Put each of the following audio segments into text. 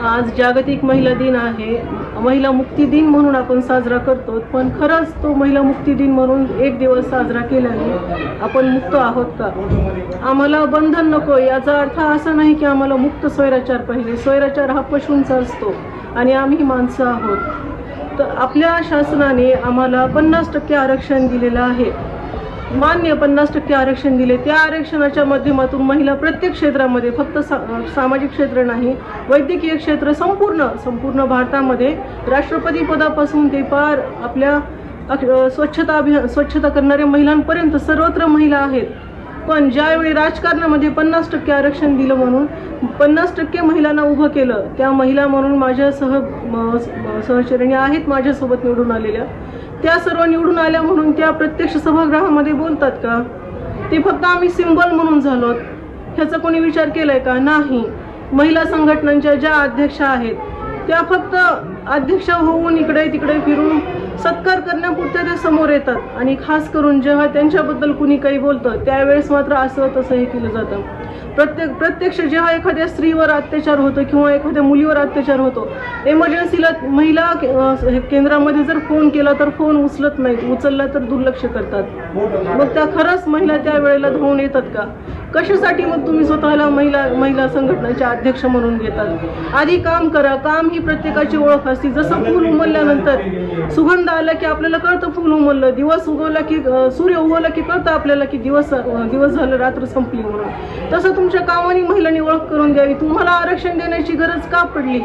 आज जागतिक महिला दिन आहे. महिला मुक्ती दिन म्हणून आपण साजरा करतो, पण खरंच तो महिला मुक्ती दिन म्हणून एक दिवस साजरा केल्याने आपण मुक्त आहोत का? आम्हाला बंधन नको, याचा अर्थ असा नाही की आम्हाला मुक्त स्वैराचार पाहिजे. स्वैराचार हा पशूंचा असतो आणि आम्ही माणसं आहोत. तर आपल्या शासनाने आम्हाला 50% आरक्षण दिलेलं आहे. मान्य 50% आरक्षण दिले. त्या आरक्षणाच्या माध्यमातून महिला प्रत्येक क्षेत्रामध्ये, फक्त सामाजिक क्षेत्र नाही, वैद्यकीय क्षेत्र, संपूर्ण भारतामध्ये राष्ट्रपती पदापासून ते पार आपल्या स्वच्छता करणाऱ्या महिलांपर्यंत सर्वत्र महिला आहेत. पण ज्यावेळी राजकारणामध्ये 50% आरक्षण दिलं म्हणून 50% महिलांना उभं केलं, त्या महिला म्हणून माझ्या सहचरिणी आहेत माझ्यासोबत निवडून आलेल्या, त्या सर्व निवडून आल्या म्हणून त्या प्रत्यक्ष सभागृहामध्ये बोलतात का? ते फक्त आम्ही सिंबल म्हणून झालो, ह्याचा कोणी विचार केलाय का? नाही. महिला संघटनांच्या ज्या अध्यक्षा आहेत त्या फक्त अध्यक्ष होऊन इकडे तिकडे फिरून सत्कार करण्यापुरत्या ते समोर येतात आणि खास करून जेव्हा त्यांच्याबद्दल कुणी काही बोलतं त्यावेळेस मात्र असं तसं हे केलं जातं. प्रत्यक्ष जेव्हा एखाद्या स्त्रीवर अत्याचार होतो किंवा एखाद्या मुलीवर अत्याचार होतो, इमर्जन्सीला महिला केंद्रामध्ये जर फोन केला तर फोन उचलत नाहीत, उचलला तर दुर्लक्ष करतात. मग त्या खरंच महिला त्या वेळेला धावून येतात का? कशासाठी मग तुम्ही स्वतःला महिला संघटनेच्या अध्यक्ष म्हणून घेतात? आधी काम करा. काम ही प्रत्येकाची ओळख असते. जसं फूल उमलल्यानंतर सुगंध आला की आपल्याला कळतं फूल उमललं, दिवस उगवला की सूर्य उगवला की कळतं आपल्याला की दिवस झालं, रात्र संपली म्हणून. तसं तुमच्या कामाने महिलांनी ओळख करून द्यावी. तुम्हाला आरक्षण देण्याची गरज का पडली?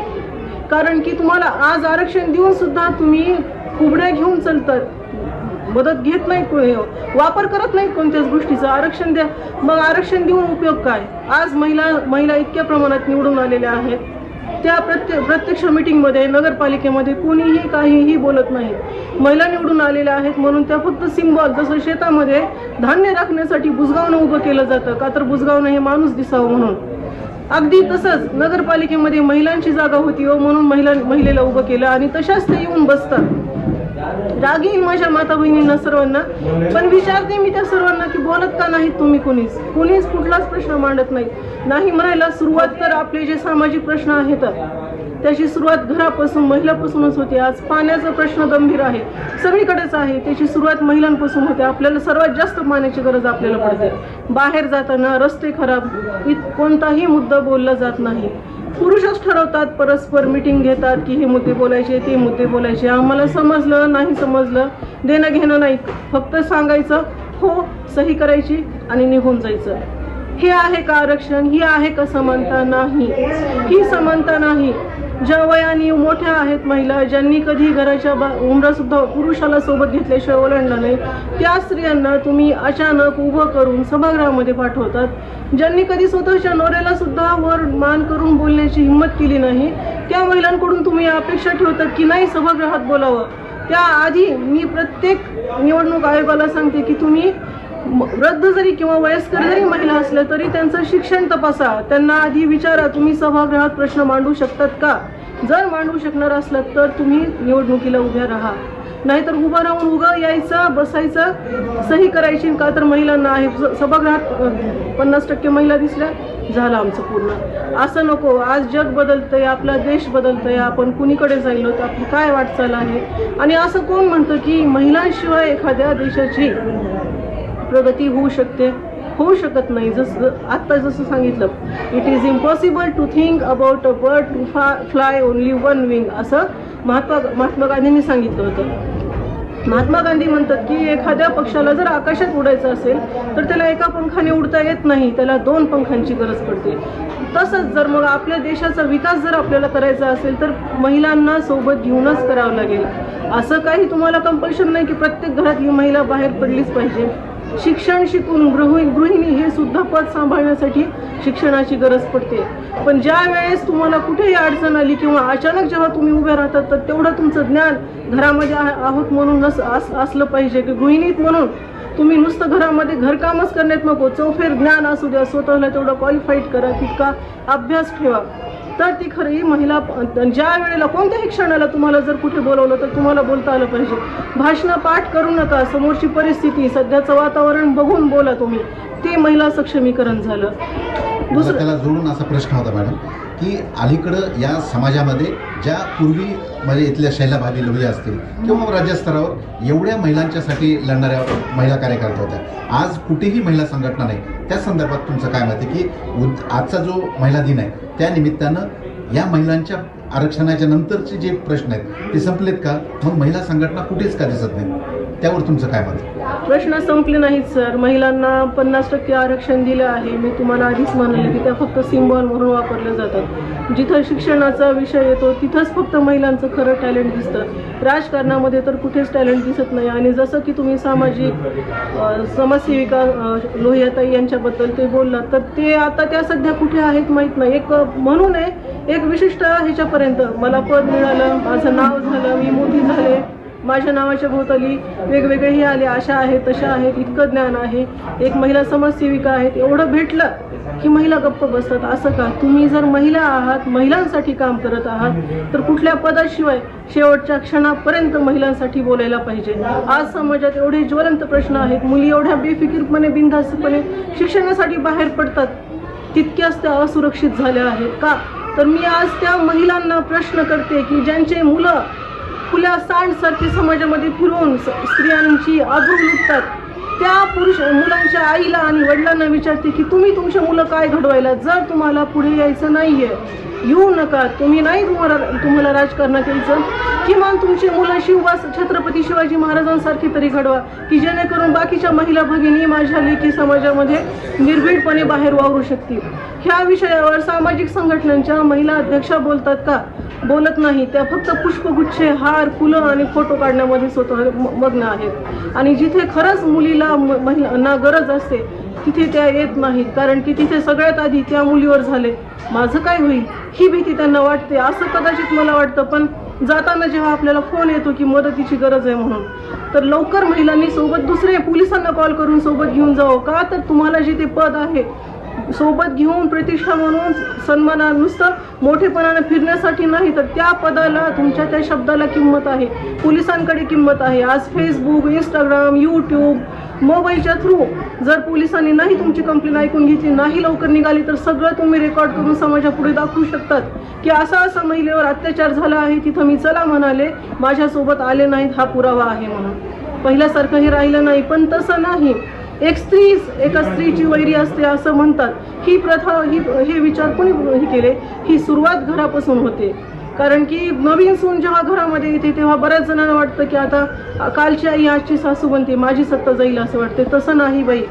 कारण की तुम्हाला आज आरक्षण देऊन सुद्धा तुम्ही कुबड्या घेऊन चालतात, मदत घेत नाही, वापर करत नाही कोणत्याच गोष्टीचा. आरक्षण द्या. मग आरक्षण देऊन उपयोग काय? आज महिला इतक्या प्रमाणात निवडून आलेल्या आहेत, त्या प्रत्यक्ष मीटिंगमध्ये नगरपालिकेमध्ये कोणीही काहीही बोलत नाही. महिला निवडून आलेल्या आहेत म्हणून त्या फक्त सिंबल, जसं शेतामध्ये धान्य राखण्यासाठी बुजगावणं उभं केलं जातं का तर बुजगावणं हे माणूस दिसावं म्हणून, अगदी तसंच नगरपालिकेमध्ये महिलांची जागा होती म्हणून महिलेला उभं केलं आणि तशाच ते येऊन बसतात. राग येईल माझ्या माता बहिणींना सर्वांना, पण विचारते मी त्या सर्वांना की बोलत का नाहीत तुम्ही? कुणीच कुठलाच प्रश्न मांडत नाही म्हणायला. सुरुवात तर आपले जे सामाजिक प्रश्न आहेत त्याची सुरुवात घरापासून, महिलापासूनच होते. आज पाण्याचा प्रश्न गंभीर आहे, सगळीकडेच आहे. त्याची सुरुवात महिलांपासून होते. आपल्याला सर्वात जास्त पाण्याची गरज आपल्याला पडते. बाहेर जाताना रस्ते खराब, कोणताही मुद्दा बोलला जात नाही. पुरुषच ठरवतात, परस्पर मीटिंग घेतात की हे मुद्दे बोलायचे, ते मुद्दे बोलायचे. आम्हाला समजलं नाही समजलं देणं घेणं नाही, फक्त सांगायचं हो, सही करायची आणि निघून जायचं. हे आहे का आरक्षण? ही आहे का समानता? नाही, ही समानता नाही. ज्या वयाने मोठ्या आहेत महिला, ज्यांनी कधी घराच्या उमरासुद्धा पुरुषाला सोबत घेतल्याशिवाय ओलांडला नाही, त्या स्त्रियांना तुम्ही अचानक उभं करून सभागृहामध्ये पाठवतात. ज्यांनी कधी स्वतःच्या नवऱ्याला सुद्धा वर मान करून बोलण्याची हिंमत केली नाही, त्या महिलांकडून तुम्ही अपेक्षा ठेवतात की नाही सभागृहात बोलावं. त्याआधी मी प्रत्येक निवडणूक आयोगाला सांगते की तुम्ही वृद्ध जरी किंवा वयस्कर जरी महिला असल्या तरी त्यांचं शिक्षण तपासा. त्यांना आधी विचारा तुम्ही सभागृहात प्रश्न मांडू शकतात का? जर मांडू शकणार असलात तर तुम्ही निवडणुकीला उभ्या राहा, नाहीतर उभं राहून उगं यायचं, बसायचं, सही करायची का तर महिलांना आहे. सभागृहात 50% महिला दिसल्या, झालं आमचं पूर्ण. असं नको. आज जग बदलतंय, आपला देश बदलतोय, आपण कुणीकडे जायलो तर आपली काय वाटचाल आहे. आणि असं कोण म्हणतं की महिलांशिवाय एखाद्या देशाची प्रगती होऊ शकते? होऊ शकत नाही. जसं सांगितलं, it is impossible to think about a bird to fly only one wing, असं महात्मा गांधींनी सांगितलं होतं. महात्मा गांधी म्हणतात की एखाद्या पक्षाला जर आकाशात उडायचं असेल तर त्याला एका पंखाने उडता येत नाही, त्याला 2 पंखांची गरज पडते. तसंच जर मग आपल्या देशाचा विकास जर आपल्याला करायचा असेल तर महिलांना सोबत घेऊनच करावं लागेल. असं काही तुम्हाला कंपल्शन नाही की प्रत्येक घरातली महिला बाहेर पडलीच पाहिजे. शिक्षण शिकून गृहिणी हे सुद्धा पद सांभाळण्यासाठी शिक्षणाची गरज पडते. पण ज्या वेळेस तुम्हाला कुठेही अडचण आली किंवा अचानक जेव्हा तुम्ही उभे राहतात तर तेवढं तुमचं ज्ञान घरामध्ये आहोत म्हणून असलं पाहिजे की गृहिणीत म्हणून तुम्ही नुसतं घरामध्ये घरकामच करण्यात नको, चौफेर ज्ञान असू द्या. स्वतःला तेवढं क्वालिफाईड करा, तितका अभ्यास ठेवा, तर ती खरी महिला. ज्या वेळेला कोणत्याही क्षणाला तुम्हाला जर कुठे बोलवलं तर तुम्हाला बोलता आलं पाहिजे. भाषणं पाठ करू नका. समोरची परिस्थिती, सध्याचं वातावरण बघून बोला तुम्ही. ते महिला सक्षमीकरण झालं. दुसरं त्याला जोडून असा प्रश्न होता मॅडम की अलीकडं या समाजामध्ये ज्या पूर्वी म्हणजे इथल्या शैलाभाभी लोहिया असतील किंवा राज्यस्तरावर एवढ्या महिलांच्यासाठी लढणाऱ्या महिला कार्यकर्त्या होत्या, आज कुठेही महिला संघटना नाही. त्या संदर्भात तुमचं काय मत आहे की आजचा जो महिला दिन आहे त्या निमित्तानं या महिलांच्या आरक्षणाच्या नंतरचे जे प्रश्न आहेत ते संपलेत का? मग महिला संघटना कुठेच का दिसत नाही? त्यावर तुमचं काय मत? प्रश्न संपले नाहीत सर. महिलांना 50% आरक्षण दिलं आहे. मी तुम्हाला आधीच म्हणाले की त्या फक्त सिम्बॉल म्हणून वापरल्या जातात. जिथं शिक्षणाचा विषय येतो तिथंच फक्त महिलांचं खरं टॅलेंट दिसतं. राजकारणामध्ये तर कुठेच टॅलेंट दिसत नाही. आणि जसं की तुम्ही सामाजिक समाजसेविका लोहियाताई यांच्याबद्दल ते बोललात, तर ते आता त्या सध्या कुठे आहेत माहीत नाही. एक म्हणून एक विशिष्ट ह्याच्यापर्यंत मला पद मिळालं, माझं नाव झालं, मी मोठी झाले, माझ्या नावाच्या भोवताली वेगवेगळे हे आले, अशा आहेत तशा आहेत, इतकं ज्ञान आहे, एक महिला समाजसेविका आहेत, एवढं भेटलं की महिला गप्प बसतात. असं का? तुम्ही जर महिला आहात, महिलांसाठी काम करत आहात, तर कुठल्या पदाशिवाय शेवटच्या क्षणापर्यंत महिलांसाठी बोलायला पाहिजे. आज समाजात एवढे ज्वलंत प्रश्न आहेत, मुली एवढ्या बेफिकीरपणे बिनधास्तपणे शिक्षणासाठी बाहेर पडतात, तितक्याच त्या असुरक्षित झाल्या आहेत. का? तर मी आज त्या महिलांना प्रश्न करते की ज्यांचे मुलं खुल्या सांडसारखे समाजामध्ये फिरून स्त्रियांची आबरू लुटतात, त्या मुलांच्या आईला आणि वडिलांना विचारते की तुम्ही तुमच्या मुलं काय घडवायला? जर तुम्हाला पुढे यायचं नाहीये, येऊ नका. तुम्ही नाही तुम्हाला राजकारणात यायचं, किमान तुमची मुलं छत्रपती शिवाजी महाराजांसारखी तरी घडवा की जेणेकरून बाकीच्या महिला भगिनी माझ्या लेकी समाजामध्ये निर्भीडपणे बाहेर वावरू शकतील. ह्या विषयावर सामाजिक संघटनांच्या महिला अध्यक्षा बोलतात का? बोलत नाही. त्या फक्त पुष्पगुच्छे, हार, फुलं आणि फोटो काढण्यामध्ये स्वतः मग्न आहेत. आणि जिथे खरंच मुलीला महिलांना गरज असते तिथे त्या येत नाहीत, कारण की तिथे सगळ्यात आधी त्या मुलीवर झाले. माझं काय होईल ही भीती त्यांना वाटते. असं कदाचित मला वाटतं, पण जाताना जेव्हा आपल्याला फोन येतो की मदतीची गरज आहे म्हणून, तर लवकर महिलांनी सोबत दुसरे पोलिसांना कॉल करून सोबत घेऊन जावं. का? तर तुम्हाला जे ते पद आहे सोबत घेऊन प्रतिष्ठा म्हणून सन्माना, नुसतं मोठेपणानं फिरण्यासाठी नाही, तर त्या पदाला, तुमच्या त्या शब्दाला किंमत आहे, पोलिसांकडे किंमत आहे. आज फेसबुक, इंस्टाग्राम, यूट्यूब, मोबाईलच्या थ्रू जर पोलिसांनी नाही तुमची कंप्लेंट ऐकून घेतली, नाही लवकर निघाली, तर सगळं तुम्ही रेकॉर्ड करून समाजापुढे दाखवू शकतात की असा महिलेवर अत्याचार झाला आहे, तिथं मी चला म्हणाले, माझ्यासोबत आले नाहीत, हा पुरावा आहे म्हणून. पहिल्यासारखं हे राहिलं नाही. पण तसं नाही. एका स्त्रीची वैरी असते असं म्हणतात. ही प्रथा, हे विचार कोणी केले? ही सुरुवात घरापासून होते. कारण की नवीन सून जेव्हा घरामध्ये येते तेव्हा बऱ्याच जणांना वाटतं की आता कालची आई आजची सासू बनते, माझी सत्ता जाईल असं वाटते. तसं नाही बाई.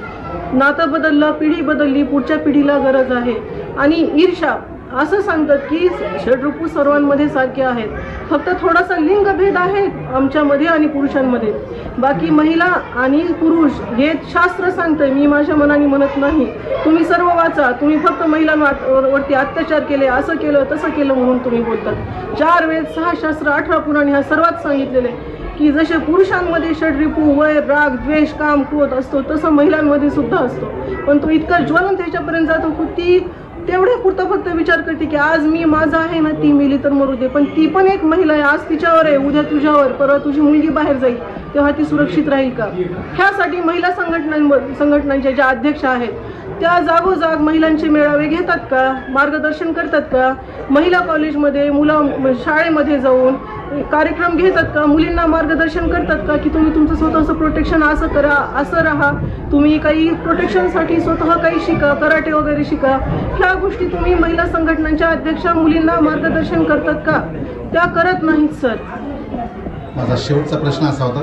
नातं बदललं, पिढी बदलली, पुढच्या पिढीला गरज आहे. आणि ईर्ष्या असं सांगतात की षड्रूपू सर्वांमध्ये सारखे आहेत, फक्त थोडासा लिंगभेद आहे आमच्यामध्ये आणि पुरुषांमध्ये. बाकी महिला आणि पुरुष हे शास्त्र सांगतंय, मी माझ्या मनाने म्हणत नाही. तुम्ही सर्व वाचा. तुम्ही फक्त महिलांवरती अत्याचार केले, असं केलं तसं केलं म्हणून तुम्ही बोलतात. 4 वेद, 6 शास्त्र, 18 पुराण ह्या सर्वात सांगितलेले की जसे पुरुषांमध्ये षड्रिपू, वैर, राग, द्वेष, काम, क्रोध असतो, तसं महिलांमध्ये सुद्धा असतो. पण तो इतका ज्वलंत ह्याच्यापर्यंत जातो की ती तेवढ्या पुरता फक्त विचार करते की आज मी माझा आहे ना, ती मेली तर मरू दे, पण ती पण एक महिला आहे. आज तिच्यावर आहे, उद्या तुझ्यावर, परवा तुझी मुलगी बाहेर जाईल, तेव्हा ती सुरक्षित राहील का? ह्यासाठी महिला संघटनांच्या ज्या अध्यक्ष आहेत त्या जागोजाग महिलांचे मेळावे घेतात का? मार्गदर्शन करतात का? महिला कॉलेजमध्ये, शाळेमध्ये जाऊन कार्यक्रम घेतात का? मुलींना मार्गदर्शन करतात का की तुम्ही तुमचं स्वतःचं प्रोटेक्शन असं करा, असं राहा, तुम्ही काही प्रोटेक्शनसाठी स्वतः काही शिका, कराटे वगैरे शिका. ह्या गोष्टी तुम्ही महिला संघटनांच्या अध्यक्षा मुलींना मार्गदर्शन करतात का? त्या करत नाहीत सर. माझा शेवटचा प्रश्न असा होता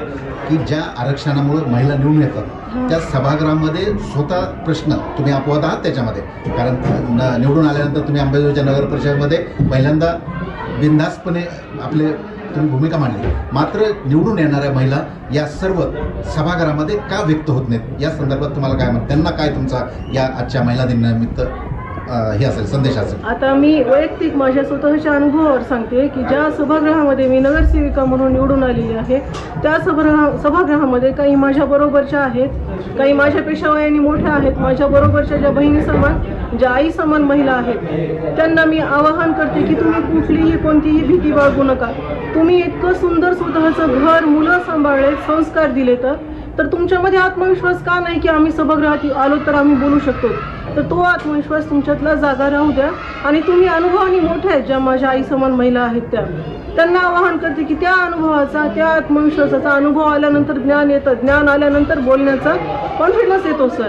की ज्या आरक्षणामुळे महिला निवडून येतात त्या सभागृहामध्ये स्वतः प्रश्न तुम्ही अपवाद आहात त्याच्यामध्ये, कारण निवडून आल्यानंतर तुम्ही अंबाजोगाईच्या नगर परिषदेमध्ये पहिल्यांदा बिनधास्तपणे आपले तुम्ही भूमिका मांडली, मात्र निवडून येणाऱ्या महिला या सर्व सभागृहामध्ये का व्यक्त होत नाहीत या संदर्भात तुम्हाला काय म्हणत, त्यांना काय तुमचा या आजच्या महिला दिनानिमित्त हे असेल संदेश असेल? आता मी वैयक्तिक माझ्या स्वतःच्या अनुभवावर सांगते की ज्या सभागृहामध्ये मी नगरसेविका म्हणून निवडून आलेली आहे त्या सभागृहामध्ये काही माझ्या बरोबरच्या आहेत, काही माझ्यापेक्षा वयाने मोठ्या आहेत, माझ्या बरोबरच्या ज्या बहिणी समान, ज्या आई समान महिला आहेत, त्यांना मी आवाहन करते की तुम्ही कोणतीही भीती बाळगू नका. तुम्ही इतकं सुंदर स्वतःचं घर, मुलं सांभाळले, संस्कार दिले, तर तुमच्यामध्ये आत्मविश्वास का नाही की आम्ही सभागृहात आलो तर आम्ही बोलू शकतो? तर तो आत्मविश्वास तुमच्यातला जागा राहू द्या आणि तुम्ही अनुभवाने मोठ्या आहेत ज्या माझ्या आई समान महिला आहेत त्यांना आवाहन करते की त्या अनुभवाचा, त्या आत्मविश्वासाचा अनुभव आल्यानंतर ज्ञान येतं, ज्ञान आल्यानंतर बोलण्याचा कॉन्फिडन्स येतो सर.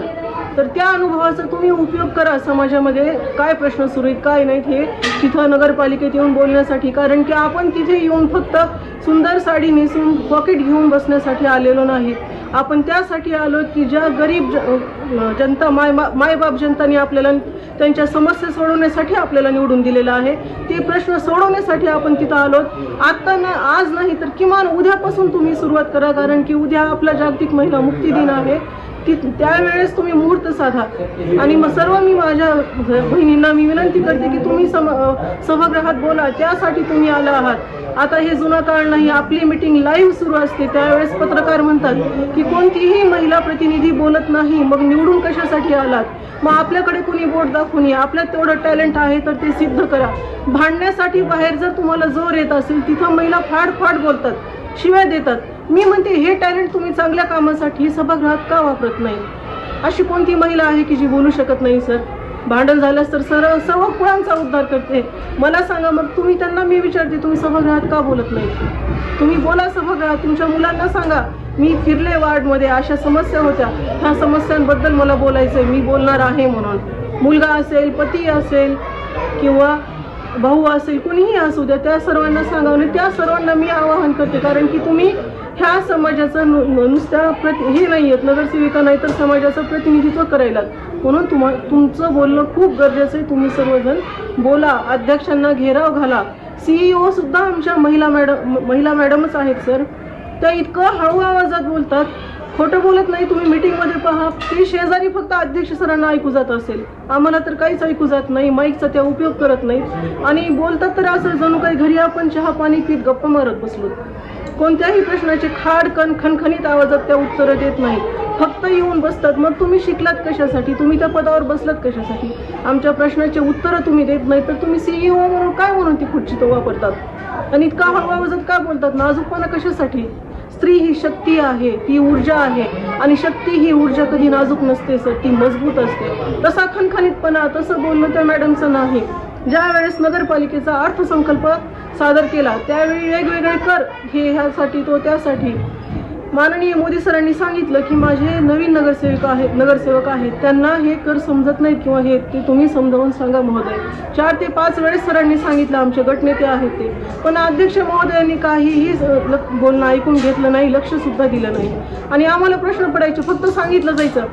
तर त्या अनुभवाचा तुम्ही उपयोग करा. समाजामध्ये काय प्रश्न सुरू आहेत काय नाहीत हे तिथं नगरपालिकेत येऊन बोलण्यासाठी. कारण की आपण तिथे येऊन फक्त सुंदर साडी नेसून पॉकेट घेऊन बसण्यासाठी आलेलो नाही. आपण त्यासाठी आलो की ज्या गरीब जनता मायबाप जनतांनी आपल्याला त्यांच्या समस्या सोडवण्यासाठी आपल्याला निवडून दिलेलं आहे. ते प्रश्न सोडवण्यासाठी आपण तिथं आलो. आत्ता ना आज नाही तर किमान उद्यापासून तुम्ही सुरुवात करा. कारण की उद्या आपला जागतिक महिला मुक्ती दिन आहे. त्यावेळेस तुम्ही मुहूर्त साधा. आणि मग सर्व मी माझ्या बहिणींना मी विनंती करते की तुम्ही सभागृहात बोला. त्यासाठी तुम्ही आला आहात. आता हे जुना काळ नाही. आपली मीटिंग लाईव्ह सुरू असते. त्यावेळेस पत्रकार म्हणतात की कोणतीही महिला प्रतिनिधी बोलत नाही, मग निवडून कशासाठी आलात. मग आपल्याकडे कुणी बोट दाखवून या. आपल्यात तेवढं टॅलेंट आहे तर ते सिद्ध करा. भांडण्यासाठी बाहेर जर तुम्हाला जोर येत असेल तिथं महिला फाड बोलतात, शिव्या देतात. मी म्हणते हे टॅलेंट तुम्ही चांगल्या कामासाठी सभागृहात का वापरत नाही. अशी कोणती महिला आहे की जी बोलू शकत नाही सर. भांडण झाल्यास तर सर्व कुळांचा उद्धार करते. मला सांगा मग तुम्ही त्यांना मी विचारते तुम्ही सभागृहात का बोलत नाही. तुम्ही बोला सभागृहात. तुमच्या मुलांना सांगा मी फिरले वार्डमध्ये अशा समस्या होत्या, ह्या समस्यांबद्दल मला बोलायचं आहे, मी बोलणार आहे म्हणून. मुलगा असेल, पती असेल किंवा भाऊ असेल, कुणीही असू द्या, त्या सर्वांना सांगा. आणि त्या सर्वांना मी आवाहन करते कारण की तुम्ही ह्या समाजाचं नुसत्या हे नाही आहेत, नगरसेविका नाही तर समाजाचं प्रतिनिधित्व करायला. म्हणून तुमचं बोलणं खूप गरजेचं आहे. तुम्ही सर्वजण बोला, अध्यक्षांना घेराव घाला. CEO सुद्धा आमच्या महिला मॅडमच आहेत सर. त्या इतकं हळू आवाजात बोलतात, खोटं बोलत नाही. तुम्ही मीटिंगमध्ये पहा, ते शेजारी फक्त अध्यक्ष सरांना ऐकू जात असेल, आम्हाला तर काहीच ऐकू जात नाही. माईकचा त्या उपयोग करत नाहीत आणि बोलतात तर असं जणू काही घरी आपण चहा पाणी पीत गप्पा मारत बसलो. कोणत्याही प्रश्नाचे खणखणीत आवाजात त्या उत्तरं देत नाहीत, फक्त येऊन बसतात. मग तुम्ही शिकलात कशासाठी. तुम्ही त्या पदावर बसलात कशासाठी. आमच्या प्रश्नाचे उत्तरं तुम्ही देत नाही तर तुम्ही CEO म्हणून काय म्हणून ती खुर्ची तो वापरतात. आणि इतका हळू आवाजात का बोलतात. नाजूकपणा कशासाठी. स्त्री ही शक्ती आहे, ती ऊर्जा आहे. आणि शक्ती ही ऊर्जा कधी नाजूक नसते सर, ती मजबूत असते. तसा खणखणीतपणा, तसं बोलणं त्या मॅडमचं नाही. ज्या वेळेस नगरपालिकेचा अर्थसंकल्प सादर केला त्यावेळी वेगवेगळे कर, हे ह्यासाठी तो त्यासाठी. माननीय मोदी सरांनी सांगितलं की माझे नवीन नगरसेवक आहेत त्यांना हे कर समजत नाहीत किंवा हे ते तुम्ही समजावून सांगा महोदय. 4 ते 5 वेळेस सरांनी सांगितलं, आमचे गटनेते आहेत ते. पण अध्यक्ष महोदयांनी काहीही बोलणं ऐकून घेतलं नाही, लक्षसुद्धा दिलं नाही. आणि आम्हाला प्रश्न पडायचे, फक्त सांगितलं जायचं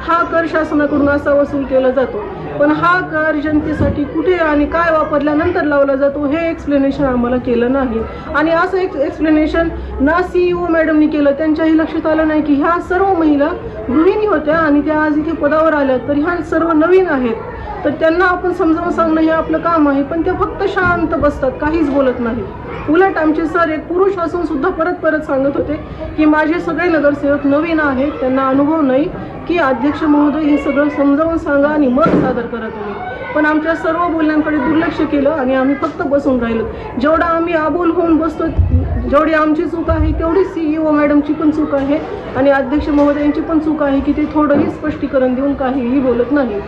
हा कर शासनाकडून असा वसूल केला जातो, पण हा कर जनतेसाठी कुठे आणि काय वापरल्यानंतर लावला जातो हे एक्सप्लेनेशन आम्हाला केलं नाही. आणि असं एक्सप्लेनेशन ना CEO मॅडमनी केलं. त्यांच्याही लक्षात आलं नाही की ह्या सर्व महिला गृहिणी होत्या आणि त्या आज इथे पदावर आल्या, तर ह्या सर्व नवीन आहेत. तर त्यांना आपण समजावून सांगणं हे आपलं काम आहे. पण त्या फक्त शांत बसतात, काहीच बोलत नाही. उलट आमचे सर एक पुरुष असून सुद्धा परत सांगत होते की माझे सगळे नगरसेवक नवीन आहेत, त्यांना अनुभव नाही, की अध्यक्ष महोदय हे सगळं समजावून सांगा आणि मग सादर करा तुम्ही. पण आमच्या सर्व बोलण्यांकडे दुर्लक्ष केलं आणि आम्ही फक्त बसून राहिलो. जेवढा आम्ही आबोल होऊन बसतो, जेवढी आमची चूक आहे तेवढी CEO मॅडमची पण चूक आहे आणि अध्यक्ष महोदयांची पण चूक आहे की ते थोडंही स्पष्टीकरण देऊन काहीही बोलत नाही.